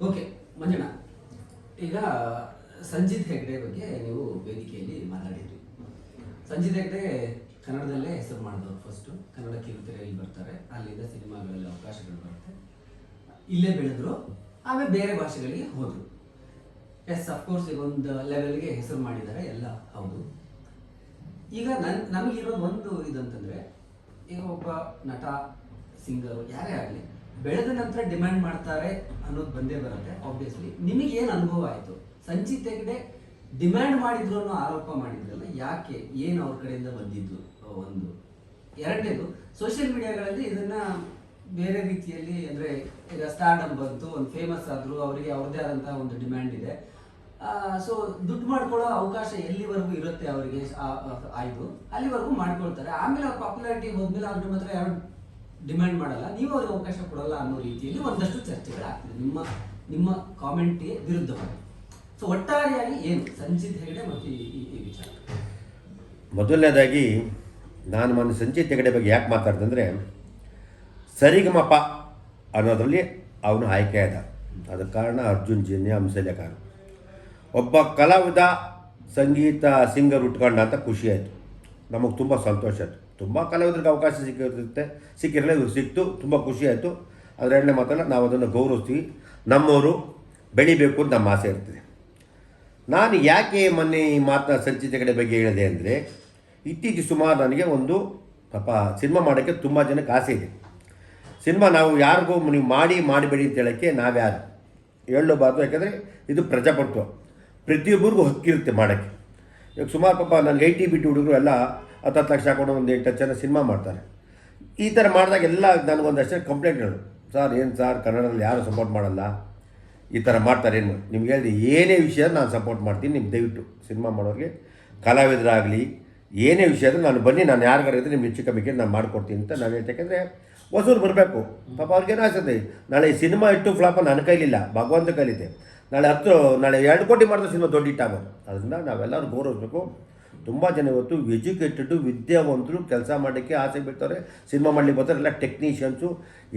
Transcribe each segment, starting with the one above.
Okay Manjanna, ಈಗ ಸಂಜಿತ್ ಹೆಗ್ಡೆ ಬಗ್ಗೆ ನೀವು ವೇದಿಕೆಯಲ್ಲಿ ಮಾತಾಡಿದ್ರಿ. ಸಂಜಿತ್ ಹೆಗ್ಡೆ ಕನ್ನಡದಲ್ಲೇ ಹೆಸರು ಮಾಡಿದವರು. ಫಸ್ಟು ಕನ್ನಡ ಕಿರುತೆರೆಯಲ್ಲಿ ಬರ್ತಾರೆ, ಅಲ್ಲಿಂದ ಸಿನಿಮಾಗಳಲ್ಲಿ ಅವಕಾಶಗಳು ಬರುತ್ತೆ, ಇಲ್ಲೇ ಬೆಳೆದ್ರು, ಆಮೇಲೆ ಬೇರೆ ಭಾಷೆಗಳಿಗೆ ಹೋದರು. ಎಸ್, ಅಫ್ಕೋರ್ಸ್ ಈಗ ಒಂದು ಲೆವೆಲ್ಗೆ ಹೆಸರು ಮಾಡಿದ್ದಾರೆ, ಎಲ್ಲ ಹೌದು. ಈಗ ನಮಗಿರೋದು ಒಂದು ಇದಂತಂದರೆ, ಈಗ ಒಬ್ಬ ನಟ, ಸಿಂಗರು, ಯಾರೇ ಆಗಲಿ ಬೆಳೆದ ನಂತರ ಡಿಮ್ಯಾಂಡ್ ಮಾಡ್ತಾರೆ ಅನ್ನೋದು ಬಂದೇ ಬರುತ್ತೆ ಆಬ್ವಿಯಸ್ಲಿ. ನಿಮಗೆ ಏನು ಅನುಭವ ಆಯಿತು? ಸಂಚಿತ್ ಹೆಗ್ಡೆ ಡಿಮ್ಯಾಂಡ್ ಮಾಡಿದ್ರು ಅನ್ನೋ ಆರೋಪ ಮಾಡಿದ್ರಲ್ಲ, ಯಾಕೆ, ಏನು ಅವ್ರ ಕಡೆಯಿಂದ ಬಂದಿದ್ದು? ಒಂದು. ಎರಡನೇದು, ಸೋಷಿಯಲ್ ಮೀಡಿಯಾಗಳಲ್ಲಿ ಇದನ್ನ ಬೇರೆ ರೀತಿಯಲ್ಲಿ, ಅಂದರೆ ಈಗ ಸ್ಟಾರ್ಡಮ್ ಬಂತು, ಒಂದು ಫೇಮಸ್ ಆದರು, ಅವರಿಗೆ ಅವ್ರದ್ದೇ ಆದಂತಹ ಒಂದು ಡಿಮ್ಯಾಂಡ್ ಇದೆ. ಸೊ ದುಡ್ಡು ಮಾಡ್ಕೊಳ್ಳೋ ಅವಕಾಶ ಎಲ್ಲಿವರೆಗೂ ಇರುತ್ತೆ ಅವರಿಗೆ, ಆಯ್ತು ಅಲ್ಲಿವರೆಗೂ ಮಾಡ್ಕೊಳ್ತಾರೆ. ಆಮೇಲೆ ಅವ್ರ ಪಾಪ್ಯುಲಾರಿಟಿ ಹೋದ್ಮೇಲೆ ಅವ್ರ ಮಾತ್ರ ಯಾರು ಡಿಮ್ಯಾಂಡ್ ಮಾಡಲ್ಲ, ನೀವು ಅವ್ರಿಗೆ ಅವಕಾಶ ಕೊಡಲ್ಲ ಅನ್ನೋ ರೀತಿಯಲ್ಲಿ ಒಂದಷ್ಟು ಚರ್ಚೆಗಳಾಗ್ತಿದೆ ನಿಮ್ಮ ಕಾಮೆಂಟ್ಗೆ ವಿರುದ್ಧವಾಗಿ. ಸೊ ಒಟ್ಟಾರೆಯಾಗಿ ಏನು ಸಂಚಿತ್ ಹೆಗ್ಡೆ ಮತ್ತು ಈ ವಿಚಾರ? ಮೊದಲನೇದಾಗಿ ನಾನು ಮೊನ್ನೆ ಸಂಚಿತ್ ಹೆಗ್ಡೆ ಬಗ್ಗೆ ಯಾಕೆ ಮಾತಾಡ್ದೆ ಅಂದರೆ, ಸರಿಗಮಪ ಅನ್ನೋದರಲ್ಲಿ ಅವನು ಆಯ್ಕೆ ಆದ. ಅದಕ್ಕೆ ಕಾರಣ ಅರ್ಜುನ್ ಜನ್ಯ ಹಂಸಲೇಖ. ಒಬ್ಬ ಕಲಾವಿದ ಸಂಗೀತ ಸಿಂಗರ್ ಉಟ್ಕೊಂಡ ಅಂತ ಖುಷಿ ಆಯಿತು, ನಮಗೆ ತುಂಬ ಸಂತೋಷ ಆಯಿತು. ತುಂಬ ಕಲಾವಿದರಿಗೆ ಅವಕಾಶ ಸಿಕ್ಕಿರಲಿಲ್ಲ, ಇವ್ರು ಸಿಕ್ತು, ತುಂಬ ಖುಷಿ ಆಯಿತು. ಅದರ ಎರಡನೇ ಮಾತಲ್ಲ, ನಾವು ಅದನ್ನು ಗೌರವಿಸ್ತೀವಿ. ನಮ್ಮವರು ಬೆಳಿಬೇಕು ಅಂತ ನಮ್ಮ ಆಸೆ ಇರ್ತದೆ. ನಾನು ಯಾಕೆ ಮೊನ್ನೆ ಈ ಮಾತನ್ನ ಸಂಚಿತ್ ಹೆಗ್ಡೆ ಬಗ್ಗೆ ಹೇಳಿದೆ ಅಂದರೆ, ಇತ್ತೀಚೆಗೆ ಸುಮಾರು ನನಗೆ ಒಂದು ಸಿನಿಮಾ ಮಾಡೋಕ್ಕೆ ತುಂಬ ಜನಕ್ಕೆ ಆಸೆ ಇದೆ. ಸಿನಿಮಾ ನಾವು ಯಾರಿಗೂ ನೀವು ಮಾಡಬೇಡಿ ಅಂತ ಹೇಳೋಕ್ಕೆ ನಾವ್ಯಾರು ಹೇಳಬಾರ್ದು, ಯಾಕೆಂದರೆ ಇದು ಪ್ರಜಾಪ್ರಭುತ್ವ, ಪ್ರತಿಯೊಬ್ಬರಿಗೂ ಹಕ್ಕಿರುತ್ತೆ ಮಾಡೋಕ್ಕೆ. ಇವಾಗ ಸುಮಾರು ನನಗೆ ಬಿಟ್ಟು ಹುಡುಗರು ಎಲ್ಲ 10 ಲಕ್ಷ ಹಾಕೊಂಡು ಒಂದು 8 ಜನ ಸಿನಿಮಾ ಮಾಡ್ತಾರೆ. ಈ ಥರ ಮಾಡಿದಾಗ ಎಲ್ಲ ನನಗೊಂದಷ್ಟೇ ಕಂಪ್ಲೇಂಟ್ಗಳು, ಸರ್ ಏನು ಸರ್ ಕನ್ನಡದಲ್ಲಿ ಯಾರು ಸಪೋರ್ಟ್ ಮಾಡಲ್ಲ, ಈ ಥರ ಮಾಡ್ತಾರೆ, ಏನು ನಿಮ್ಗೆ ಹೇಳಿದೆ ಏನೇ ವಿಷಯ ನಾನು ಸಪೋರ್ಟ್ ಮಾಡ್ತೀನಿ, ನಿಮ್ಮ ದಯವಿಟ್ಟು ಸಿನಿಮಾ ಮಾಡೋರಿಗೆ ಕಲಾವಿದರಾಗಲಿ ಏನೇ ವಿಷಯ ಆದರೆ ನಾನು ಬನ್ನಿ, ನಾನು ಯಾರಿಗಾರಿದ್ರೆ ನಿಮ್ಮ ಹೆಚ್ಚು ಕಮ್ಮಿಗೆ ನಾನು ಮಾಡಿಕೊಡ್ತೀನಿ ಅಂತ ನಾನು ಹೇಳ್ತೆ. ಯಾಕೆಂದರೆ ವಸೂರು ಬರಬೇಕು, ಪಾಪ ಅವ್ರಿಗೇನು ಆಸೆ. ನಾಳೆ ಈ ಸಿನಿಮಾ ಇಟ್ಟು ಫ್ಲಾಪ ನನ್ನ ಕೈಲಿಲ್ಲ, ಭಗವಂತ ಕೈಲಿದೆ. ನಾಳೆ 2 ಕೋಟಿ ಮಾಡಿದ್ರೆ ಸಿನಿಮಾ ದೊಡ್ಡ ಇಟ್ಟಾಗೋದು. ಅದರಿಂದ ನಾವೆಲ್ಲರೂ ಗೌರವಿಸ್ಬೇಕು. ತುಂಬ ಜನ ಇವತ್ತು ಎಜುಕೇಟೆಡು, ವಿದ್ಯಾವಂತರು, ಕೆಲಸ ಮಾಡೋಕ್ಕೆ ಆಸೆ ಬಿಡ್ತಾರೆ, ಸಿನಿಮಾ ಮಾಡಲಿಕ್ಕೆ ಬರ್ತಾರೆ. ಎಲ್ಲ ಟೆಕ್ನಿಷಿಯನ್ಸು,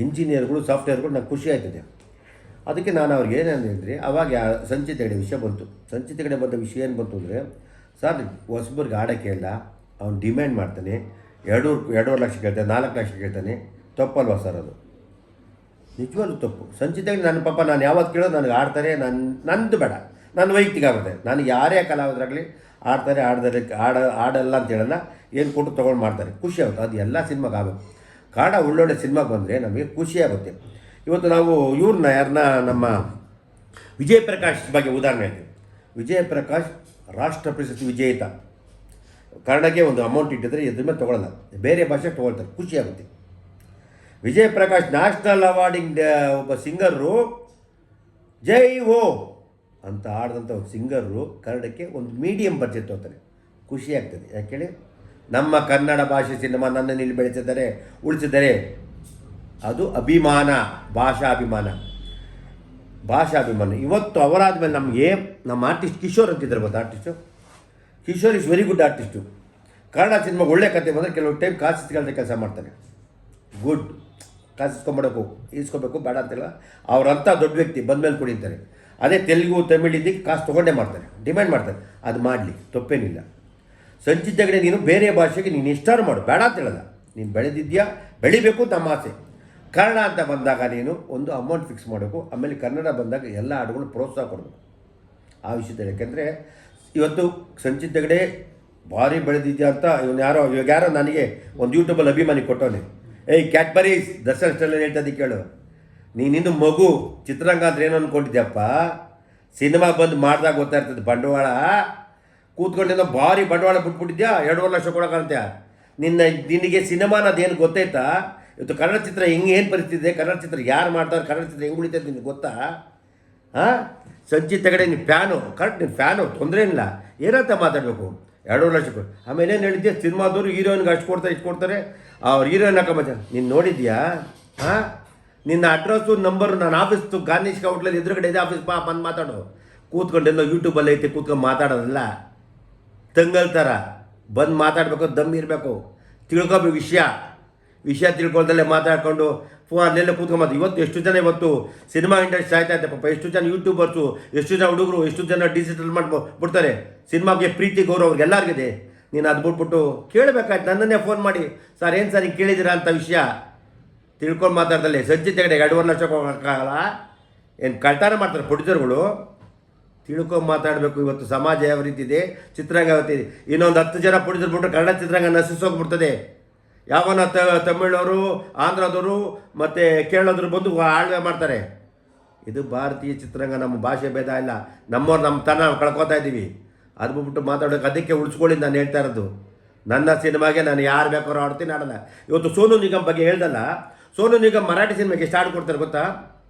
ಇಂಜಿನಿಯರ್ಗಳು, ಸಾಫ್ಟ್ವೇರ್ಗಳು. ನಂಗೆ ಖುಷಿ ಆಯ್ತದೆ. ಅದಕ್ಕೆ ನಾನು ಅವ್ರಿಗೆ ಏನಂದರೆ, ಅವಾಗ ಸಂಚಿತ್ ಹೆಗ್ಡೆ ವಿಷಯ ಬಂತು. ಸಂಚಿತ್ ಹೆಗ್ಡೆ ಬಂದ ವಿಷಯ ಏನು ಬಂತು ಅಂದರೆ, ಸರ್ ಹೊಸಬರ್ಗೆ ಆಡೋಕ್ಕೆ ಇಲ್ಲ, ಅವ್ನು ಡಿಮ್ಯಾಂಡ್ ಮಾಡ್ತಾನೆ, 2.5 ಲಕ್ಷ ಕೇಳ್ತಾನೆ, 4 ಲಕ್ಷ ಕೇಳ್ತಾನೆ, ತಪ್ಪಲ್ವಾ ಸರ್? ಅದು ನಿಜವಾಗ್ಲೂ ತಪ್ಪು. ಸಂಚಿತ್ ಹೆಗ್ಡೆ ನನ್ನ ಪಾಪ, ನಾನು ಯಾವತ್ತು ಕೇಳೋದು ನನಗೆ ಆಡ್ತಾರೆ, ನಂದು ಬೇಡ, ನನ್ನ ವೈಯಕ್ತಿಕ ಆಗುತ್ತೆ. ನನಗೆ ಯಾರೇ ಕಲಾವಿದರಾಗಲಿ ಆಡ್ತಾರೆ, ಆಡಲ್ಲ ಅಂತ ಹೇಳಲ್ಲ, ಏನು ಕೊಟ್ಟು ತೊಗೊಂಡು ಮಾಡ್ತಾರೆ, ಖುಷಿ ಆಗುತ್ತೆ. ಅದು ಎಲ್ಲ ಸಿನಿಮಾಗೆ ಆಗಬೇಕು. ಕಾರಣ ಒಳ್ಳೊಳ್ಳೆ ಸಿನಿಮಾಗೆ ಬಂದರೆ ನಮಗೆ ಖುಷಿ ಆಗುತ್ತೆ. ಇವತ್ತು ನಾವು ಯಾರನ್ನ ನಮ್ಮ ವಿಜಯ್ ಪ್ರಕಾಶ್ ಬಗ್ಗೆ ಉದಾಹರಣೆ ಹೇಳ್ತೀವಿ. ವಿಜಯ್ ಪ್ರಕಾಶ್ ರಾಷ್ಟ್ರ ಪ್ರಶಸ್ತಿ ವಿಜೇತ. ಕನ್ನಡಕ್ಕೆ ಒಂದು ಅಮೌಂಟ್ ಇಟ್ಟಿದ್ರೆ ಇದ್ರ ಮೇಲೆ ತೊಗೊಳ್ಳಲ್ಲ, ಬೇರೆ ಭಾಷೆ ತೊಗೊಳ್ತಾರೆ, ಖುಷಿ ಆಗುತ್ತೆ. ವಿಜಯ್ ಪ್ರಕಾಶ್ ನ್ಯಾಷನಲ್ ಅವಾರ್ಡಿಂಗ್ ಒಬ್ಬ ಸಿಂಗರು, ಜೈ ಹೋ ಅಂತ ಆಡಿದಂಥ ಒಂದು ಸಿಂಗರು ಕನ್ನಡಕ್ಕೆ ಒಂದು ಮೀಡಿಯಮ್ ಬಡ್ಜೆಟ್ ತೊಗೊಳ್ತಾರೆ, ಖುಷಿ ಆಗ್ತದೆ. ಯಾಕೇಳಿ, ನಮ್ಮ ಕನ್ನಡ ಭಾಷೆ ಸಿನಿಮಾ ನನ್ನನ್ನು ಇಲ್ಲಿ ಬೆಳೆಸಿದ್ದಾರೆ, ಉಳಿಸಿದ್ದಾರೆ. ಅದು ಅಭಿಮಾನ, ಭಾಷಾಭಿಮಾನ. ಇವತ್ತು ಅವರಾದಮೇಲೆ ನಮಗೆ ನಮ್ಮ ಆರ್ಟಿಸ್ಟ್ ಕಿಶೋರ್ ಅಂತಿದ್ದಾರೆ, ಗೊತ್ತಾ artist? Kishore is very good artist. Kannada ಸಿನಿಮಾಗೆ ಒಳ್ಳೆ ಕತೆ ಬಂದರೆ ಕೆಲವು ಟೈಮ್ ಕಾಸಿಸ್ಕೊಳ್ಳದೆ ಕೆಲಸ ಮಾಡ್ತಾನೆ. ಗುಡ್, ಇಸ್ಕೋಬೇಕು ಬೇಡ ಅಂತಿಲ್ಲ, ಅವರಂಥ ದೊಡ್ಡ ವ್ಯಕ್ತಿ ಬಂದಮೇಲೆ ಕುಡಿತಾರೆ. ಅದೇ ತೆಲುಗು, ತಮಿಳ್, ಹಿಂದಿ ಕಾಸು ತೊಗೊಂಡೇ ಮಾಡ್ತಾರೆ, ಡಿಮ್ಯಾಂಡ್ ಮಾಡ್ತಾರೆ. ಅದು ಮಾಡಲಿ, ತಪ್ಪೇನಿಲ್ಲ. ಸಂಚಿತ್ ಹೆಗ್ಡೆ ನೀನು ಬೇರೆ ಭಾಷೆಗೆ ನೀನು ಇಷ್ಟಾರು ಮಾಡು, ಬೇಡ ಅಂತ ಹೇಳಲ್ಲ. ನೀನು ಬೆಳೆದಿದ್ಯಾ, ಬೆಳಿಬೇಕು ನಮ್ಮ ಆಸೆ. ಕನ್ನಡ ಅಂತ ಬಂದಾಗ ನೀನು ಒಂದು ಅಮೌಂಟ್ ಫಿಕ್ಸ್ ಮಾಡಬೇಕು. ಆಮೇಲೆ ಕನ್ನಡ ಬಂದಾಗ ಎಲ್ಲ ಹಾಡುಗಳು ಪ್ರೋತ್ಸಾಹ ಕೊಡಬೇಕು ಆ ವಿಷಯದಲ್ಲಿ. ಯಾಕೆಂದರೆ ಇವತ್ತು ಸಂಚಿತ್ ಹೆಗ್ಡೆ ಭಾರಿ ಬೆಳೆದಿದ್ಯಾ ಅಂತ ಇವಾಗ ಯಾರೋ ನನಗೆ ಒಂದು ಯೂಟ್ಯೂಬಲ್ಲಿ ಅಭಿಮಾನಿ ಕೊಟ್ಟವನೇ, ಏಯ್ ಕ್ಯಾಟ್ಬರೀಸ್ ದರ್ಶನ್ ಸ್ಟೈಲಲ್ಲಿ ಹೇಳ್ತದೆ ಕೇಳು, ನೀನಿನ್ನು ಮಗು, ಚಿತ್ರರಂಗ ಅಂದ್ರೆ ಏನು ಅಂದ್ಕೊಂಡಿದ್ಯಪ್ಪ, ಸಿನಿಮಾ ಬಂದು ಮಾಡಿದಾಗ ಗೊತ್ತಾಗ್ತದೆ ಬಂಡವಾಳ. ಕೂತ್ಕೊಂಡಿದ್ದ ಭಾರಿ ಬಂಡವಾಳ ಬಿಟ್ಬಿಟ್ಟಿದ್ಯಾ, 2.5 ಲಕ್ಷ ಕೊಡೋಕ್ಕಂತೆ. ನಿನಗೆ ಸಿನಿಮಾನ ಅದೇನು ಗೊತ್ತಾಯ್ತಾ? ಇವತ್ತು ಕನ್ನಡ ಚಿತ್ರ ಹೆಂಗೆ, ಏನು ಪರಿಸ್ಥಿತಿ ಇದೆ, ಕನ್ನಡ ಚಿತ್ರ ಯಾರು ಮಾಡ್ತಾರೆ, ಕನ್ನಡ ಚಿತ್ರ ಹೆಂಗೆ ಉಳಿತೈತೆ ನಿನಗೆ ಗೊತ್ತಾ? ಸಂಚಿತ್ ಹೆಗ್ಡೆ ನೀನು ಫ್ಯಾನು, ಕರೆಕ್ಟ್, ನೀನು ಫ್ಯಾನು, ತೊಂದರೆ ಇಲ್ಲ, ಏನಂತ ಮಾತಾಡಬೇಕು. 2.5 ಲಕ್ಷ ಆಮೇಲೆ ಏನು ಹೇಳಿದ್ಯಾ, ಸಿನಿಮಾದವರು ಹೀರೋಯಿನ್ಗೆ ಅಷ್ಟು ಕೊಡ್ತಾರೆ, ಇಷ್ಟು ಕೊಡ್ತಾರೆ, ಅವ್ರು ಹೀರೋಯಿನ್ ಹಾಕೊಂಬ. ನೀನು ನೋಡಿದ್ಯಾ? ನಿನ್ನ ಅಡ್ರೆಸ್ಸು ನಂಬರು ನಾನು ಆಫೀಸ್ದು ಗಾರ್ನಿಷ್ ಔಟ್ಲಲ್ಲಿ ಎದುರುಗಡೆ ಇದೆ, ಆಫೀಸ್ ಬಂದು ಮಾತಾಡು. ಕೂತ್ಕೊಂಡೆಲ್ಲೋ ಯೂಟ್ಯೂಬಲ್ಲಿ ಐತೆ ಕೂತ್ಕೊಂಡು ಮಾತಾಡೋದಲ್ಲ, ತಂಗಲ್ ಥರ ಬಂದು ಮಾತಾಡಬೇಕು, ದಮ್ ಇರಬೇಕು, ತಿಳ್ಕೊಬೇಕು. ವಿಷಯ ತಿಳ್ಕೊಳ್ದಲ್ಲೇ ಮಾತಾಡ್ಕೊಂಡು ಅಲ್ಲೆಲ್ಲ ಕೂತ್ಕೊಂಬತ್ತು. ಇವತ್ತು ಎಷ್ಟು ಜನ ಇವತ್ತು ಸಿನಿಮಾ ಇಂಡಸ್ಟ್ರಿ ಆಯ್ತಾ ಇದೆ ಪಾಪ, ಎಷ್ಟು ಜನ ಯೂಟ್ಯೂಬರ್ಸು, ಎಷ್ಟು ಜನ ಹುಡುಗರು, ಎಷ್ಟು ಜನ ಡಿಜಿಟಲ್ ಬಿಡ್ತಾರೆ. ಸಿನಿಮಾಗೆ ಪ್ರೀತಿ ಗೌರವ ಅವ್ರಿಗೆ ಎಲ್ಲರಿಗಿದೆ. ನೀನು ಅದು ಬಿಟ್ಬಿಟ್ಟು ಕೇಳಬೇಕಾಯ್ತು ನನ್ನನ್ನೇ ಫೋನ್ ಮಾಡಿ, ಸರ್ ಏನು ಸರ್ ಹಿಂಗೆ ಕೇಳಿದ್ದೀರಾ ಅಂತ ವಿಷಯ ತಿಳ್ಕೊಂಡು ಮಾತಾಡ್ದಲ್ಲೇ. ಸಂಜೆ ತೆಗಡೆ 2.5 ಲಕ್ಷ ಹೋಗೋಕ್ಕಾಗಲ್ಲ, ಏನು ಕಳ್ತನ ಮಾಡ್ತಾರೆ ಪ್ರೊಡ್ಯೂಸರ್ಗಳು. ತಿಳ್ಕೊಂಡು ಮಾತಾಡಬೇಕು. ಇವತ್ತು ಸಮಾಜ ಯಾವ ರೀತಿ ಇದೆ, ಚಿತ್ರರಂಗ ಯಾವತ್ತಿದೆ. ಇನ್ನೊಂದು 10 ಜನ ಪ್ರೊಡ್ಯೂಸರ್ ಬಿಟ್ಟರೆ ಕನ್ನಡ ಚಿತ್ರರಂಗ ನಶಿಸೋಗ್ಬಿಡ್ತದೆ. ಯಾವನ ತಮಿಳವರು, ಆಂಧ್ರದವರು ಮತ್ತು ಕೇರಳದವರು ಬಂದು ಆಳ್ವೆ ಮಾಡ್ತಾರೆ. ಇದು ಭಾರತೀಯ ಚಿತ್ರರಂಗ. ನಮ್ಮ ಭಾಷೆ ಭೇದ ಇಲ್ಲ, ನಮ್ಮವ್ರು ನಮ್ಮ ತನ ಕಳ್ಕೊತಾ ಇದ್ದೀವಿ. ಅದು ಬಿಟ್ಬಿಟ್ಟು ಮಾತಾಡೋಕೆ ಅದಕ್ಕೆ ಉಳಿಸ್ಕೊಳ್ಳಿ ನಾನು ಹೇಳ್ತಾ ಇರೋದು. ನನ್ನ ಸಿನಿಮಾಗೆ ನಾನು ಯಾರು ಬೇಕಾದ್ರೂ ಆಡ್ತೀನಿ, ಆಡಲ್ಲ. ಇವತ್ತು ಸೋನು ನಿಗಮ್ ಬಗ್ಗೆ ಹೇಳ್ದಲ್ಲ, ಸೋನು ನಿಗಮ್ ಮರಾಠಿ ಸಿನಿಮಾಗೆ ಎಷ್ಟು ಹಾಡು ಕೊಡ್ತಾರೆ ಗೊತ್ತಾ?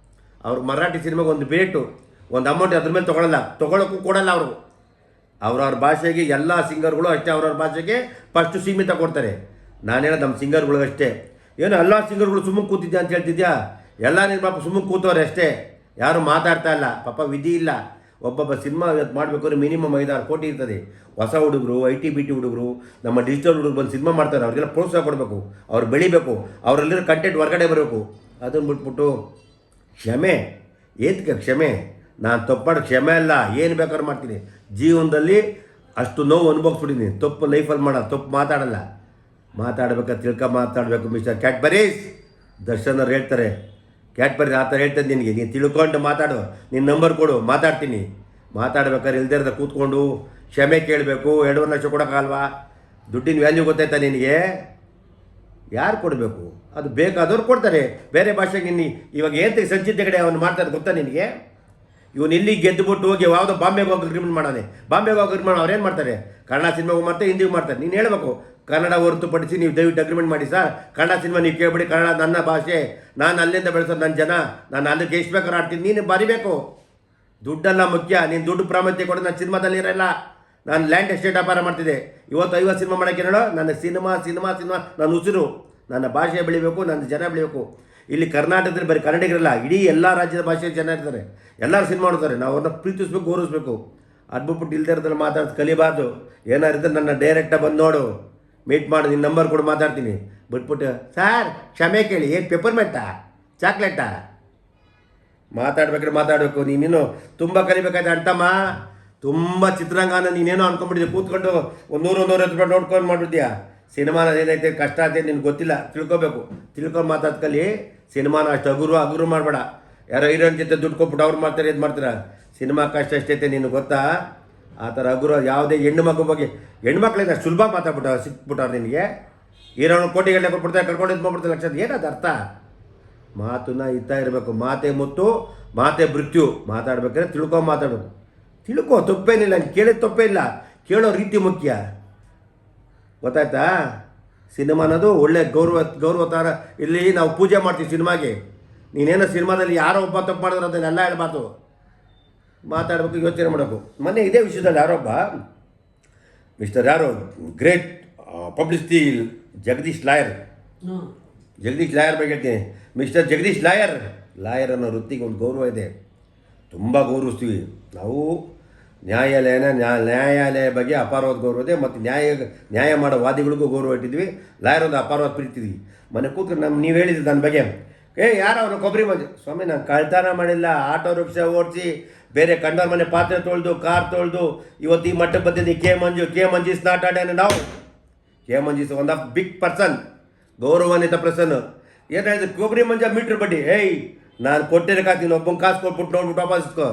ಅವ್ರು ಮರಾಠಿ ಸಿನಿಮಾಗೆ ಒಂದು ರೇಟು, ಒಂದು ಅಮೌಂಟ್ ಅದ್ರ ಮೇಲೆ ತೊಗೊಳಕ್ಕೂ ಕೊಡಲ್ಲ ಅವರು. ಅವ್ರವ್ರ ಭಾಷೆಗೆ ಎಲ್ಲ ಸಿಂಗರ್ಗಳು ಅಷ್ಟೇ ಅವ್ರವ್ರ ಭಾಷೆಗೆ ಫಸ್ಟು ಸೀಮಿತ ಕೊಡ್ತಾರೆ. ನಾನು ಹೇಳೋದು ನಮ್ಮ ಸಿಂಗರ್ಗಳಿಗಷ್ಟೇ. ಏನು ಎಲ್ಲ ಸಿಂಗರ್ಗಳು ಸುಮ್ಮನೆ ಕೂತಿದ್ಯಾ ಅಂತ ಹೇಳ್ತಿದ್ಯಾ? ಎಲ್ಲ ನಿರ್ಮಾಪ ಸುಮ್ಮನೆ ಕೂತವ್ರೆ ಅಷ್ಟೇ, ಯಾರು ಮಾತಾಡ್ತಾ ಇಲ್ಲ. ಪಾಪ ವಿಧಿ ಇಲ್ಲ. ಒಬ್ಬೊಬ್ಬ ಸಿನಿಮಾ ಮಾಡಬೇಕಾದ್ರೆ ಮಿನಿಮಮ್ 5-6 ಕೋಟಿ ಇರ್ತದೆ. ಹೊಸ ಹುಡುಗರು, IT BT ಹುಡುಗರು, ನಮ್ಮ ಡಿಜಿಟಲ್ ಹುಡುಗರು ಬಂದು ಸಿನಿಮಾ ಮಾಡ್ತಾರೆ. ಅವ್ರಿಗೆಲ್ಲ ಪ್ರೋತ್ಸಾಹ ಕೊಡಬೇಕು, ಅವ್ರು ಬೆಳಿಬೇಕು, ಅವರಲ್ಲಿರೋ ಕಂಟೆಂಟ್ ಹೊರಗಡೆ ಬರಬೇಕು. ಅದನ್ನು ಬಿಟ್ಬಿಟ್ಟು ಕ್ಷಮೆ ಏತಕ್ಕೆ ಕ್ಷಮೆ? ನಾನು ತಪ್ಪಾಡು ಕ್ಷಮೆ ಅಲ್ಲ, ಏನು ಬೇಕಾದ್ರೂ ಮಾಡ್ತೀನಿ. ಜೀವನದಲ್ಲಿ ಅಷ್ಟು ನೋವು ಅನುಭವಿಸ್ಬಿಟ್ಟಿದ್ದೀನಿ. ತಪ್ಪು ಲೈಫಲ್ಲಿ ಮಾಡೋದು, ತಪ್ಪು ಮಾತಾಡಬೇಕಾದ್ರೆ ಮಾತಾಡಬೇಕು. ಮಿಸ್ಟರ್ ಕ್ಯಾಟ್ಬರೀಸ್ ದರ್ಶನ್ ಅವ್ರು ಹೇಳ್ತಾರೆ, ಕ್ಯಾಟ್ಬರೀಸ್ ಆ ಥರ ಹೇಳ್ತದೆ ನಿನಗೆ, ನೀನು ತಿಳ್ಕೊಂಡು ಮಾತಾಡು, ನಿನ್ನ ನಂಬರ್ ಕೊಡು, ಮಾತಾಡ್ತೀನಿ. ಮಾತಾಡ್ಬೇಕಾದ್ರೆ ಇಲ್ದಿರದ ಕೂತ್ಕೊಂಡು ಕ್ಷಮೆ ಕೇಳಬೇಕು. 2.5 ಲಕ್ಷ ಕೊಡೋಕ್ಕಾಗಲ್ವಾ? ದುಡ್ಡಿನ ವ್ಯಾಲ್ಯೂ ಗೊತ್ತಾಯ್ತಾ ನಿನಗೆ? ಯಾರು ಕೊಡಬೇಕು? ಅದು ಬೇಕಾದವ್ರು ಕೊಡ್ತಾರೆ. ಬೇರೆ ಭಾಷೆಗೆ ಇವಾಗ ಏನು ಸಂಚಿತ ಕಡೆ ಅವನು ಮಾಡ್ತಾರೆ ಗೊತ್ತಾ ನಿನಗೆ? ಇವನು ಇಲ್ಲಿ ಗೆದ್ದುಬಿಟ್ಟು ಹೋಗಿ ಯಾವುದೋ ಬಾಂಬೆಗೆ ಹೋಗಿ ಅಗ್ರಿಮೆಂಟ್ ಮಾಡೋದೆ. ಬಾಂಬೆಗೆ ಹೋಗಿ ಅಗ್ರಿಮೆಂಟ್ ಅವ್ರೇನು ಮಾಡ್ತಾರೆ? ಕನ್ನಡ ಸಿನಿಮಾಗೂ ಮಾಡ್ತಾರೆ, ಹಿಂದಿಗೂ ಮಾಡ್ತಾರೆ. ನೀನು ಹೇಳಬೇಕು, ಕನ್ನಡ ಹೊರತುಪಡಿಸಿ ನೀವು ದಯವಿಟ್ಟು ಅಗ್ರಿಮೆಂಟ್ ಮಾಡಿ ಸರ್, ಕನ್ನಡ ಸಿನಿಮಾ ನೀವು ಕೇಳ್ಬಿಡಿ, ಕನ್ನಡ ನನ್ನ ಭಾಷೆ, ನಾನು ಅಲ್ಲಿಂದ ಬೆಳೆಸೋದು ನನ್ನ ಜನ, ನಾನು ಅಲ್ಲಿಗೆ ಎಷ್ಟು ಬೇಕಾದ್ರೆ ಆಡ್ತೀನಿ. ನೀನು ಬರಿಬೇಕು. ದುಡ್ಡಲ್ಲ ಮುಖ್ಯ. ನೀನು ದುಡ್ಡು ಪ್ರಾಮುಖ್ಯತೆ ಕೊಡೋದು ನಾನು ಸಿನಿಮಾದಲ್ಲಿ ಇರಲ್ಲ. ನಾನು ಲ್ಯಾಂಡ್ ಎಸ್ಟೇಟ್ ವ್ಯಾಪಾರ ಮಾಡ್ತಿದ್ದೆ. ಇವತ್ತು 50 ಸಿನಿಮಾ ಮಾಡೋಕ್ಕೆ ಹೇಳೋ, ನನ್ನ ಸಿನಿಮಾ ನನ್ನ ಉಸಿರು, ನನ್ನ ಭಾಷೆ ಬೆಳಿಬೇಕು, ನನ್ನ ಜನ ಬೆಳಿಬೇಕು. ಇಲ್ಲಿ ಕರ್ನಾಟಕದಲ್ಲಿ ಬರೀ ಕನ್ನಡಿಗರಲ್ಲ, ಇಡೀ ಎಲ್ಲ ರಾಜ್ಯದ ಭಾಷೆಯ ಜನ ಇರ್ತಾರೆ, ಎಲ್ಲರೂ ಸಿನಿಮಾ ನೋಡ್ತಾರೆ. ನಾವು ಅವ್ರನ್ನ ಪ್ರೀತಿಸ್ಬೇಕು, ಗೌರವಿಸ್ಬೇಕು. ಅದು ಬಿಟ್ಬಿಟ್ಟು ಇಲ್ದೇ ಇರೋದ್ರಲ್ಲಿ ಮಾತಾಡೋದು ಕಲಿಬಾರ್ದು. ಏನಾರಿದ್ರೆ ನನ್ನ ಡೈರೆಕ್ಟಾಗಿ ಬಂದು ನೋಡು, ಮೀಟ್ ಮಾಡು, ನಿನ್ನ ನಂಬರ್ ಕೂಡ ಮಾತಾಡ್ತೀನಿ. ಬಿಟ್ಬಿಟ್ಟು ಸರ್ ಕ್ಷಮೆ ಕೇಳಿ, ಏನು ಪೆಪ್ಪರ್ಮೆಂಟಾ, ಚಾಕ್ಲೇಟಾ? ಮಾತಾಡ್ಬೇಕಾದ್ರೆ ಮಾತಾಡಬೇಕು. ನೀನೇನು ತುಂಬ ಕಲಿಬೇಕಾಯ್ತು ಅಣ್ತಮ್ಮ. ತುಂಬ ಚಿತ್ರಾಂಗನ ನೀನೇನೋ ಅನ್ಕೊಂಡ್ಬಿಟ್ಟಿದ್ದೆ, ಕೂತ್ಕೊಂಡು 100-150 ರೂಪಾಯಿ ನೋಡ್ಕೊಂಡು ಮಾಡಿಬಿಡ್ತೀಯಾ. ಸಿನಿಮಾನ ಏನೈತೆ ಕಷ್ಟ ಐತೆ ನಿನ್ಗೆ ಗೊತ್ತಿಲ್ಲ, ತಿಳ್ಕೊಬೇಕು. ತಿಳ್ಕೊಂಡು ಮಾತಾಡ್ ಕಲಿ. ಸಿನಿಮಾನ ಅಷ್ಟು ಹಗುರು ಮಾಡಬೇಡ. ಯಾರೋ ಹೀರೋನ್ ಜೊತೆ ದುಡ್ಡು ಕೊಟ್ಬಿಟ್ಟು ಅವ್ರು ಮಾಡ್ತಾರೆ, ಇದು ಮಾಡ್ತಾರೆ. ಸಿನಿಮಾ ಕಷ್ಟ ಎಷ್ಟೈತೆ ನಿನಗೆ ಗೊತ್ತಾ? ಆ ಥರ ಹಗುರು ಯಾವುದೇ ಹೆಣ್ಣು ಬಗ್ಗೆ, ಹೆಣ್ಮಕ್ಳಿಂದ ಸುಲಭ ಸಿಕ್ಬಿಟ್ಟವ್ರು ನಿನಗೆ. ಹೀರೋನ ಕೋಟಿಗಟ್ಟಲೆ ಕೊಟ್ಬಿಡ್ತಾರೆ, ಕರ್ಕೊಂಡು ಇದು ಮಾಡ್ಬಿಡ್ತಾರೆ ಲಕ್ಷ. ಏನದು ಅರ್ಥ? ಮಾತನ್ನ ಇತ್ತಾ ಇರಬೇಕು. ಮಾತೆ ಮುತ್ತು, ಮಾತೆ ಮೃತ್ಯು. ಮಾತಾಡ್ಬೇಕಾದ್ರೆ ತಿಳ್ಕೊಂಡು ಮಾತಾಡಬೇಕು. ತಿಳ್ಕೊ, ತಪ್ಪೇನಿಲ್ಲ. ಕೇಳಿದ ತಪ್ಪೇ ಇಲ್ಲ, ಕೇಳೋ ರೀತಿ ಮುಖ್ಯ. ಗೊತ್ತಾಯ್ತಾ? ಸಿನಿಮಾ ಅನ್ನೋದು ಒಳ್ಳೆ ಗೌರವ ಥರ. ಇಲ್ಲಿ ನಾವು ಪೂಜೆ ಮಾಡ್ತೀವಿ ಸಿನಿಮಾಗೆ. ನೀನೇನೋ ಸಿನಿಮಾದಲ್ಲಿ ಯಾರೋ ಒಬ್ಬ ತಪ್ಪು ಮಾಡಿದ್ರೆ ಅದನ್ನೆಲ್ಲ ಹೇಳ್ಬಾರ್ದು. ಮಾತಾಡಬೇಕು, ಯೋಚನೆ ಮಾಡಬೇಕು. ಮೊನ್ನೆ ಇದೇ ವಿಷಯದಲ್ಲಿ ಯಾರೊಬ್ಬ ಮಿಸ್ಟರ್ ಯಾರೋ ಗ್ರೇಟ್ ಪಬ್ಲಿಸಿಟಿ ಜಗದೀಶ್ ಲಾಯರ್ ಬಗ್ಗೆ ಹೇಳ್ತೀನಿ. ಮಿಸ್ಟರ್ ಜಗದೀಶ್ ಲಾಯರ್ ಅನ್ನೋ ವೃತ್ತಿಗೆ ಒಂದು ಗೌರವ ಇದೆ, ತುಂಬ ಗೌರವಿಸ್ತೀವಿ ನಾವು. ನ್ಯಾಯಾಲಯ ಬಗ್ಗೆ ಅಪಾರವಾದ ಗೌರವ ಇದೆ. ಮತ್ತು ನ್ಯಾಯ ಮಾಡೋ ವಾದಿಗಳಿಗೂ ಗೌರವ ಇಟ್ಟಿದ್ವಿ. ಲಾಯರ್ ಒಂದು ಅಪಾರವಾದ ಪ್ರೀತಿದ್ವಿ. ಮನೆ ಕೂತ್ಕೊಂಡು ನೀವು ಹೇಳಿದ್ರಿ ನನ್ನ ಬಗ್ಗೆ, ಯಾರು ಅವನು ಕೊಬ್ಬರಿ ಮಂಜು ಸ್ವಾಮಿ, ನಾನು ಕಳ್ತನ ಮಾಡಿಲ್ಲ. ಆಟೋ ರಿಕ್ಷಾ ಓಡಿಸಿ, ಬೇರೆ ಕಂಡವ್ರ ಮನೆ ಪಾತ್ರೆ ತೊಳೆದು, ಕಾರ್ ತೊಳೆದು ಇವತ್ತು ಈ ಮಟ್ಟಕ್ಕೆ ಬಂದಿದ್ದೀನಿ. ಕೆ ಮಂಜು ಇಸ್ ನಾಟ್ ಅಡ್ ನಾವು. K Manju is one of big person, ಗೌರವಾನ್ವಿತ ಪರ್ಸನ್. ಏನು ಹೇಳಿದ್ರು? ಕೊಬ್ಬರಿ ಮಂಜ ಮೀಟ್ರ್ ಬಡ್ಡಿ. ನಾನು ಕೊಟ್ಟಿರಕ್ಕಾಗ್ತೀನಿ, ಒಬ್ಬನ ಕಾಸು ಕೊಟ್ಬಿಟ್ಟು ನೋಡ್ಬಿಟ್ಟು ವಾಪಸ್ ಇಸ್ಕೋ.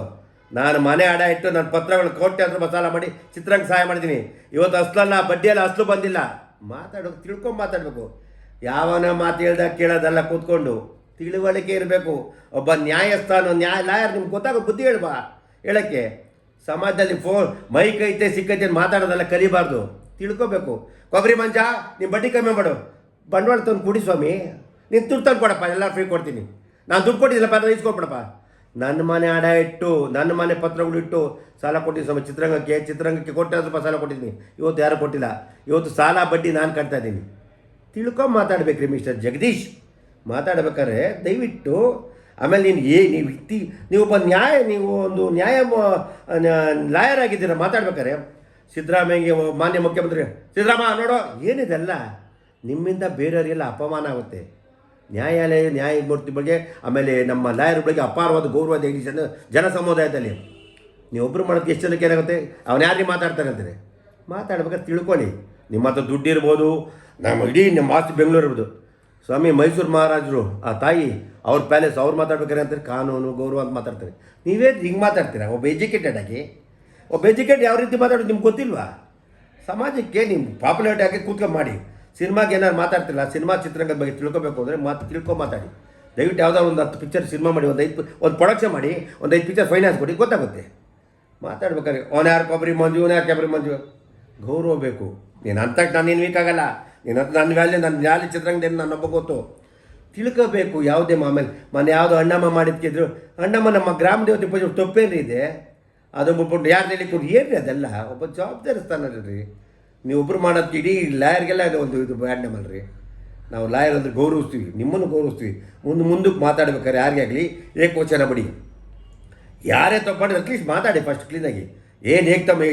ನಾನು ಮನೆ ಅಡ ಇಟ್ಟು ನನ್ನ ಪತ್ರಗಳು ಕೋಟಿ ಹತ್ರ ಸಾಲ ಮಾಡಿ ಚಿತ್ರಂಗ ಸಹಾಯ ಮಾಡಿದ್ದೀನಿ. ಇವತ್ತು ಅಸ್ಲಲ್ಲ, ಬಡ್ಡಿಯಲ್ಲ, ಅಸ್ಲು ಬಂದಿಲ್ಲ. ತಿಳ್ಕೊಂಡು ಮಾತಾಡಬೇಕು. ಯಾವನ ಮಾತು ಹೇಳ್ದಾಗ ಕೇಳೋದಲ್ಲ, ಕೂತ್ಕೊಂಡು ತಿಳುವಳಿಕೆ ಇರಬೇಕು. ಒಬ್ಬ ನ್ಯಾಯಸ್ಥಾನ ಲಾಯರ್ ನಿಮ್ಗೆ ಗೊತ್ತಾಗೋ ಬುದ್ಧಿ ಹೇಳೋಕ್ಕೆ. ಸಮಾಜದಲ್ಲಿ ಮೈಕ್ ಐತೆ ಸಿಕ್ಕೈತೆ ಮಾತಾಡೋದಲ್ಲ, ಕಲಿಬಾರ್ದು. ತಿಳ್ಕೊಬೇಕು. ಕೊಬ್ಬರಿ ಮಂಜ ನಿಮ್ಮ ಬಡ್ಡಿ ಕಮ್ಮಿ ಮಾಡು, ಬಂಡವಾಳ ತಂದು ಕುಡಿ ಸ್ವಾಮಿ. ನೀನು ದುಡ್ಡು ತಂದು ಕೊಡಪ್ಪ, ಎಲ್ಲ ಫ್ರೀ ಕೊಡ್ತೀನಿ. ನಾನು ದುಡ್ಡು ಕೊಟ್ಟಿದ್ದಲ್ಲಪ್ಪ, ಅದನ್ನು ಇಸ್ಕೊಬಿಡಪ್ಪ. ನನ್ನ ಮನೆ ಅಡ ಇಟ್ಟು, ನನ್ನ ಮನೆ ಪತ್ರಗಳು ಇಟ್ಟು ಸಾಲ ಕೊಟ್ಟಿದ್ದೀನಿ ಸ್ವಾಮಿ. ಚಿತ್ರರಂಗಕ್ಕೆ ಕೊಟ್ಟೆ ಸ್ವಲ್ಪ ಸಾಲ ಕೊಟ್ಟಿದ್ದೀನಿ. ಇವತ್ತು ಯಾರು ಕೊಟ್ಟಿಲ್ಲ. ಇವತ್ತು ಸಾಲ ಬಡ್ಡಿ ನಾನು ಕಟ್ತಾ ಇದ್ದೀನಿ. ತಿಳ್ಕೊಂಡು ಮಾತಾಡ್ಬೇಕ್ರಿ ಮಿಸ್ಟರ್ ಜಗದೀಶ್. ಮಾತಾಡ್ಬೇಕಾದ್ರೆ ದಯವಿಟ್ಟು. ಆಮೇಲೆ ನೀವು ಒಬ್ಬ ನೀವು ಒಂದು ಲಾಯರ್ ಆಗಿದ್ದೀರ. ಮಾತಾಡ್ಬೇಕಾರೆ ಸಿದ್ದರಾಮಯ್ಯಗೆ ಮಾನ್ಯ ಮುಖ್ಯಮಂತ್ರಿ ಸಿದ್ದರಾಮ ನೋಡೋ, ಏನಿದೆಲ್ಲ ನಿಮ್ಮಿಂದ ಬೇರೆಯವರಿಗೆಲ್ಲ ಅಪಮಾನ ಆಗುತ್ತೆ. ನ್ಯಾಯಮೂರ್ತಿ ಬಗ್ಗೆ, ಆಮೇಲೆ ನಮ್ಮ ಲಾಯರ್ ಬಗ್ಗೆ ಅಪಾರವಾದ ಗೌರವ ಇದೆ ಜನ ಸಮುದಾಯದಲ್ಲಿ. ನೀವು ಒಬ್ಬರು ಮಾಡೋದಕ್ಕೆ ಎಷ್ಟು ಜನಕ್ಕೆ ಏನಾಗುತ್ತೆ, ಅವನು ಯಾರಿಗೆ ಮಾತಾಡ್ತಾನೆ ಅಂತಾರೆ. ಮಾತಾಡ್ಬೇಕಾದ್ರೆ ತಿಳ್ಕೊಳ್ಳಿ. ನಿಮ್ಮ ಹತ್ರ ದುಡ್ಡು ಇರ್ಬೋದು, ನಮ್ಮ ಇಡೀ ನಿಮ್ಮ ಆಸ್ತಿ ಬೆಂಗಳೂರು ಇರ್ಬೋದು. ಸ್ವಾಮಿ ಮೈಸೂರು ಮಹಾರಾಜರು ಆ ತಾಯಿ ಅವ್ರ ಪ್ಯಾಲೇಸ್ ಅವ್ರು ಮಾತಾಡ್ಬೇಕಾರೆ ಅಂತಾರೆ ಕಾನೂನು ಗೌರವ ಅಂತ ಮಾತಾಡ್ತಾರೆ. ನೀವೇ ಹಿಂಗೆ ಮಾತಾಡ್ತೀರಾ? ಒಬ್ಬ ಎಜುಕೇಟೆಡ್ ಆಗಿ, ಒಬ್ಬ ಎಜುಕೇಟೆಡ್ ಯಾವ ರೀತಿ ಮಾತಾಡೋದು ನಿಮ್ಗೆ ಗೊತ್ತಿಲ್ವಾ? ಸಮಾಜಕ್ಕೆ ನೀವು ಪಾಪ್ಯುಲಾರಿಟಿ ಆಗಿ ಕೂತ್ಕೊಂಡು ಮಾಡಿ. ಸಿನಿಮಾಗೆ ಏನಾದ್ರು ಮಾತಾಡ್ತಿಲ್ಲ, ಸಿನಿಮಾ ಚಿತ್ರರಂಗದ ಬಗ್ಗೆ ತಿಳ್ಕೊಬೇಕು ಅಂದರೆ ಮಾತಾಡಿ. ದಯವಿಟ್ಟು ಯಾವುದಾದ್ರು ಒಂದು 10 ಪಿಕ್ಚರ್ ಸಿನಿಮಾ ಮಾಡಿ, ಒಂದು ಪ್ರೊಡಕ್ಷನ್ ಮಾಡಿ, ಒಂದು 5 ಪಿಕ್ಚರ್ ಫೈನಾನ್ಸ್ ಕೊಡಿ, ಗೊತ್ತಾಗುತ್ತೆ. ಮಾತಾಡ್ಬೇಕಾದ್ರೆ ಅವನು ಯಾರು ಕೊಬ್ಬರಿ ಮಂಜು, ಇವನು ಯಾರು ಕೊಬ್ಬರಿ ಮಂಜು, ಗೌರವ ಬೇಕು. ನೀನು ಅಂತಕ್ಕೆ ನಾನೇನು ವೀಕ್ ಆಗಲ್ಲ. ನೀನು ನನ್ನ ವ್ಯಾಲ್ಯೂ ಚಿತ್ರರಂಗದಲ್ಲಿ ನನ್ನೊಬ್ಬ ಗೊತ್ತು. ತಿಳ್ಕೋಬೇಕು ಯಾವುದೇ ಆಮೇಲೆ ಮೊನ್ನೆ ಯಾವುದೋ ಅಣ್ಣಮ್ಮ ಮಾಡಿದ್ಕಿದ್ರು, ಅಣ್ಣಮ್ಮ ನಮ್ಮ ಗ್ರಾಮ ದೇವತೆ ಪೂಜೆ ತಪ್ಪೇನು ಇದೆ, ಅದು ಬಿಟ್ಬಿಟ್ಟು ಯಾರು ಹೇಳಿಕೊಡು ಏನ್ರಿ ಅದೆಲ್ಲ? ಒಬ್ಬ ಜವಾಬ್ದಾರಿ ಸ್ಥಾನಲ್ರಿ. ನೀವು ಒಬ್ಬರು ಮಾಡೋದಕ್ಕೆ ಇಡೀ ಲಾಯರ್ಗೆಲ್ಲ ಒಂದು ಇದು ಬ್ಯಾಡ್ ನಮ್ಮಲ್ರಿ. ನಾವು ಲಾಯರ್ ಅಂದರೆ ಗೌರವಿಸ್ತೀವಿ, ನಿಮ್ಮನ್ನು ಗೌರವಿಸ್ತೀವಿ. ಮುಂದಕ್ಕೆ ಮಾತಾಡ್ಬೇಕಾದ್ರೆ ಯಾರಿಗೇ ಆಗಲಿ ಏಕವಚನ ಬಿಡಿ. ಯಾರೇ ತಪ್ಪಾಡಿದ್ರೆ ಅಟ್ಲೀಸ್ಟ್ ಮಾತಾಡಿ ಫಸ್ಟ್ ಕ್ಲೀನಾಗಿ. ಏನು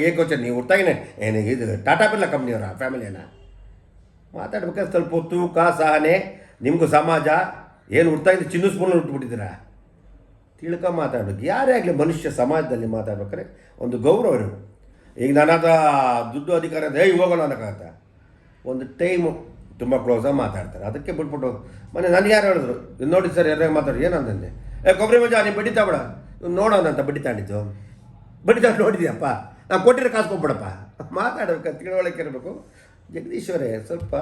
ಏಕವಚನ ನೀವು ಹುಟ್ಟಾಗಿನೇ ಏನು ಇದು ಟಾಟಾ ಬಿರ್ಲಾ ಕಂಪ್ನಿಯವರ ಫ್ಯಾಮಿಲಿಯನ್ನ ಮಾತಾಡ್ಬೇಕಾದ್ರೆ ಸ್ವಲ್ಪ ತೂಕ ಸಹನೆ. ನಿಮಗೂ ಸಮಾಜ ಏನು ಹುಟ್ಟಾಗಿದ್ದು ಚಿನ್ನ ಸ್ಪೂನ್ ಹುಟ್ಟುಬಿಟ್ಟಿದ್ದೀರಾ? ತಿಳ್ಕೊ ಮಾತಾಡ್ಬೇಕು. ಯಾರೇ ಆಗಲಿ ಮನುಷ್ಯ ಸಮಾಜದಲ್ಲಿ ಮಾತಾಡ್ಬೇಕಾದ್ರೆ ಒಂದು ಗೌರವ ಇರಬೇಕು. ಈಗ ನನ್ನ ಹತ್ರ ದುಡ್ಡು ಅಧಿಕಾರ ಇದೆ, ಹೋಗೋಣ ಅನ್ನೋಕ್ಕಾಗತ್ತ. ಒಂದು ಟೈಮು ತುಂಬ ಕ್ಲೋಸಾಗಿ ಮಾತಾಡ್ತಾರೆ, ಅದಕ್ಕೆ ಬಿಟ್ಬಿಟ್ಟು ಮೊನ್ನೆ ನನಗೆ ಯಾರು ಹೇಳಿದ್ರು, ನೋಡಿ ಸರ್ ಯಾರ್ಯಾರು ಮಾತಾಡಿ ಏನಂತಂದೆ, ಕೊಬ್ಬರಿ ಮಂಜ ನೀವು ಬಡ್ಡಿ ತಗೊಳ ನೋಡೋಣ ಅಂತ ಬಡ್ಡಿ ತಾಂಡಿದ್ದು. ಬಡ್ಡಿ ತಗೊಂಡು ನೋಡಿದ್ಯಪ್ಪ, ನಾವು ಕೊಟ್ಟಿರೋ ಕಾಸು ಕೊಟ್ಬಿಡಪ್ಪ. ಮಾತಾಡಬೇಕು, ತಿಳುವಳಿಕೆ ಇರಬೇಕು. ಜಗದೀಶ್ವರೇ, ಸ್ವಲ್ಪ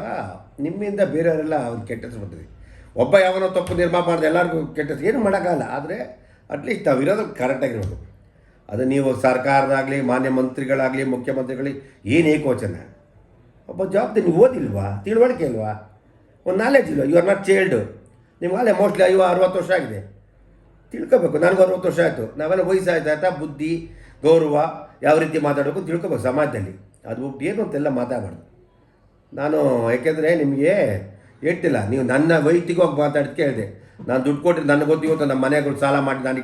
ನಿಮ್ಮಿಂದ ಬೇರೆಯವರೆಲ್ಲ ಒಂದು ಕೆಟ್ಟ ಹೆಸರು ಬರ್ತೀವಿ. ಒಬ್ಬ ಯಾವನೋ ತಪ್ಪು ನಿರ್ಮಾಣ ಮಾಡಿದೆ ಎಲ್ಲರಿಗೂ ಕೆಟ್ಟ ಹೆಸರು ಏನು ಮಾಡೋಕ್ಕಾಗಲ್ಲ. ಆದರೆ ಅಟ್ಲೀಸ್ಟ್ ನಾವು ಇರೋದು ಕರೆಕ್ಟಾಗಿರ್ಬೇಕು. ಅದು ನೀವು ಸರ್ಕಾರದಾಗಲಿ, ಮಾನ್ಯ ಮಂತ್ರಿಗಳಾಗಲಿ, ಮುಖ್ಯಮಂತ್ರಿಗಳಿಗೆ ಏನು ಏಕವಚನ? ಒಬ್ಬ ಜವಾಬ್ದಾರಿ. ನೀವು ಓದಿಲ್ವಾ? ತಿಳುವಳಿಕೆ ಇಲ್ವಾ? ಒಂದು ನಾಲೆಜ್ ಇಲ್ವಾ? You are not child. ನಿಮ್ಗಲ್ಲೇ ಮೋಸ್ಟ್ಲಿ 60 ವರ್ಷ ಆಗಿದೆ. ತಿಳ್ಕೊಬೇಕು. ನನಗೂ 60 ವರ್ಷ ಆಯಿತು. ನಾವೆಲ್ಲ ವಯಸ್ಸಾಯ್ತಾ ಬುದ್ಧಿ ಗೌರವ ಯಾವ ರೀತಿ ಮಾತಾಡಬೇಕು ತಿಳ್ಕೊಬೇಕು ಸಮಾಜದಲ್ಲಿ. ಅದು ಬಿಟ್ಟು ಏನು ಅಂತೆಲ್ಲ ಮಾತಾಡಬಾರ್ದು. ನಾನು ಯಾಕೆಂದರೆ ನಿಮಗೆ ಹೇಳ್ತಿಲ್ಲ, ನೀವು ನನ್ನ ವೈಯಕ್ತಿಕವಾಗಿ ಮಾತಾಡೋದಕ್ಕೆ ಹೇಳಿದೆ. ನಾನು ದುಡ್ಡು ಕೊಟ್ಟರೆ ನನಗೆ ಗೊತ್ತು. ಇವತ್ತು ನಮ್ಮ ಮನೆಗಳು ಸಾಲ ಮಾಡಿ ನಾನು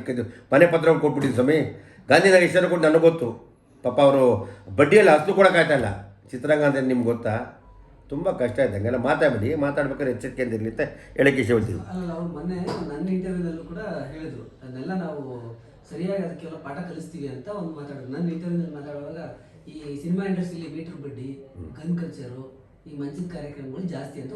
ಮನೆ ಪತ್ರ ಕೊಟ್ಬಿಟ್ಟಿದ್ದು ಸ್ವಾಮಿ. ಗಾಂಧಿನಗರ ಇಷ್ಟನ್ನು ಕೊಟ್ಟು ನನಗೆ ಗೊತ್ತು. ಪಾಪ ಅವರು ಬಡ್ಡಿಯಲ್ಲಿ ಅಷ್ಟು ಕೊಡೋಕ್ಕಾಯ್ತಲ್ಲ. ಚಿತ್ರರಂಗ ಅಂದರೆ ನಿಮ್ಗೆ ಗೊತ್ತಾ? ತುಂಬ ಕಷ್ಟ ಇದೆ. ಹಂಗೆಲ್ಲ ಮಾತಾಡ್ಬೇಕಾದ್ರೆ ಎಚ್ಚರಿಕೆಯಿಂದ ಇರಲಿ ಅಂತ ಹೇಳಕ್ಕೆ ಇಷ್ಟ ಹೇಳ್ತೀವಿ. ಅಲ್ಲ, ಅವ್ರು ಮೊನ್ನೆ ನನ್ನ ಇಂಟರ್ವ್ಯೂನಲ್ಲೂ ಕೂಡ ಹೇಳಿದ್ರು, ಅದನ್ನೆಲ್ಲ ನಾವು ಸರಿಯಾಗಿ ಅದಕ್ಕೆಲ್ಲ ಪಾಠ ಕಲಿಸ್ತೀವಿ ಅಂತ ಒಂದು ಮಾತಾಡೋದು. ನನ್ನ ಇಂಟರ್ವ್ಯೂನಲ್ಲಿ ಮಾತಾಡುವಾಗ ಈ ಸಿನಿಮಾ ಇಂಡಸ್ಟ್ರಿಯಲ್ಲಿ ಮೀಟರ್ ಬಡ್ಡಿ, ಗನ್ ಕಲ್ಚರು, ಈ ಮಂಚದ ಕಾರ್ಯಕ್ರಮಗಳು ಜಾಸ್ತಿ ಅಂತ